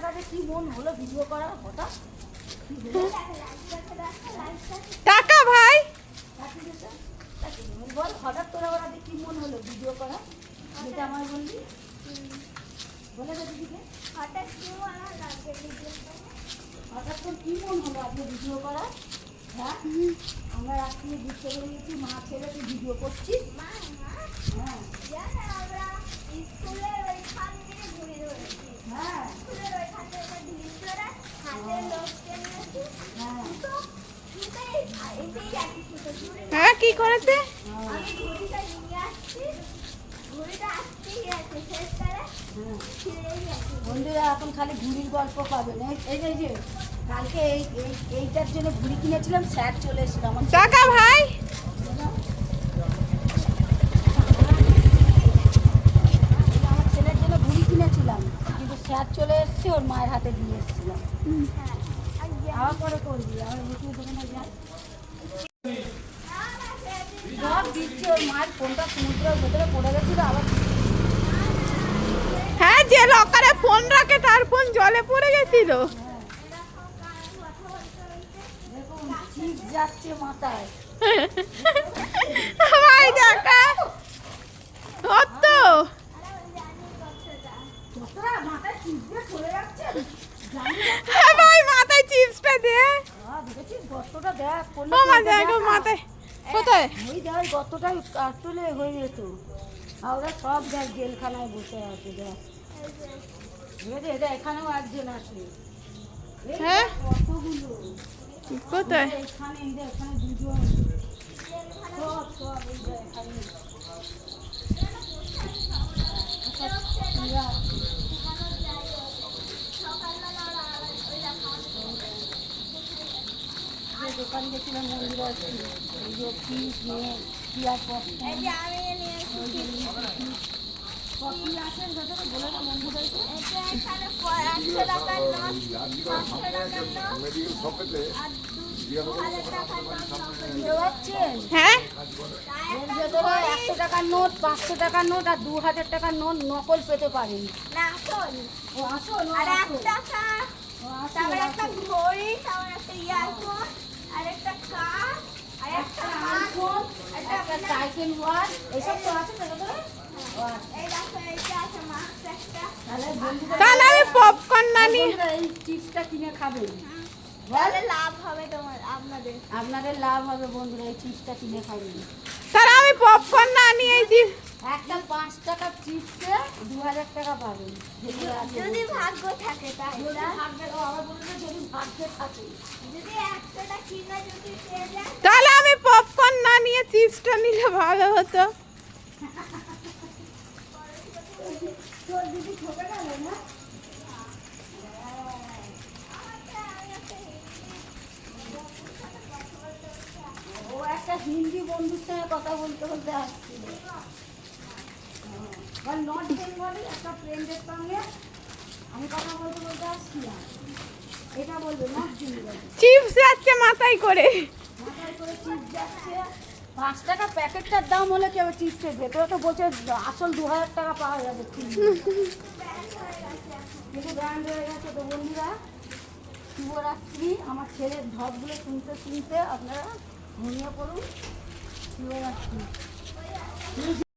টাকা কি মন হলো ভিডিও করা হঠাৎ? টাকা ভাই বল হঠাৎ তোরা ওরা কি মন হলো ভিডিও করা? যেটা আমার বললি বলে দে দিদিকে। হঠাৎ তোর কি মন হলো আজকে ভিডিও করা? হ্যাঁ আমরা রাত্রে ঘুরতে বেরিয়েছি, মা ছেলে তুই ভিডিও করছিস? হ্যাঁ হ্যাঁ কি করেছে? বন্ধুরা এখন খালি ঘুড়ির গল্প পাবেন। এই যে কালকে এইটার জন্য ঘুড়ি কিনেছিলাম, স্যার চলে এসেছিল আমার। টাকা ভাই আমার ছেলের জন্য ঘুড়ি কিনেছিলাম, কিন্তু স্যার চলে এসছে, ওর মায়ের হাতে দিয়ে এসেছিলাম। আবার পরে করবি, আবার নতুন দোকানে যাই সব দিচ্ছি। ওর মায়ের ফোনটা সমুদ্রের ভেতরে পড়ে গেছিল আবার। হ্যাঁ যে লকারে ফোন রাখে তার ফোন জলে পড়ে গেছিল। দেখুন চিপ যাচ্ছে মাথায়। ভাই টাকা কত? তোরা মাথায় চিপ দিয়ে চলে যাচ্ছে। হ্যাঁ ভাই মাথায় চিপসটা দে। দেখেছিস গর্তটা দেখ? ও মা দেখো মাথায় কোথায়? ওই দেখ গর্তটাই কাটলে হয়ে যেত। আর ওরা সব দেখ জেলখানায় বসে আছে। দেখ এটা এখানেও একজন আছে। হ্যাঁ কতগুলো কোথায়? এখানে এখানে দুজন সব এই যে এখানে দোকান গেছিলাম মন্দিরে আছে। এই যে ফিস নিয়ে পিয়াজ কফি আছে ভেতরে বলে না বন্ধুদেরকে। হ্যাঁ এর ভেতরে 100 টাকার নোট, 500 টাকার নোট আর 2000 টাকার নোট নকল পেতে পারেন। ও আসল একটা সাইকেল ওয়াচ এসব তো আছে ভেতরে। তাহলে আমি পপকর্ন না নিয়ে এই চিপসটা কিনে খাবেন, লাভ হবে আপনাদের লাভ হবে বন্ধুরা। এই চিপসটা কিনে খাবেন। তাহলে আমি পপকর্ন না নিয়ে একটা 5 টাকার চিপসে 2000 টাকা পাবেন। যদি ভাগ্য থাকে তাহলে যদি ভাগ্যে থাকে। যদি 100টা কিনা যদি পেয়ে যায় তাহলে আমি পপকর্ন না নিয়ে চিপসটা নিলে ভালো হতো। তোর দিদি ঠকে গেল না? ও একটা হিন্দি বন্ধুর সঙ্গে কথা বলতে বলতে আসছিল। নট বেঙ্গলি একটা ফ্রেন্ডের সঙ্গে আমি কথা বলতে বলতে আসছিলাম। এটা বলবে নট বেঙ্গলি। চিপস যাচ্ছে মাথায় করে। মাথায় করে চিপস যাচ্ছে। 5 টাকা প্যাকেটটার দাম হলে কেউ চিপসের ভেতরে তো বলছে আসল 2000 টাকা পাওয়া যাবে। কিন্তু ব্র্যান্ড হয়ে গেছে। তো বন্ধুরা শুভরাত্রি। আমার ছেলের ঢপগুলো শুনতে শুনতে আপনারা ঘুমিয়ে পড়ুন। শুভরাত্রি।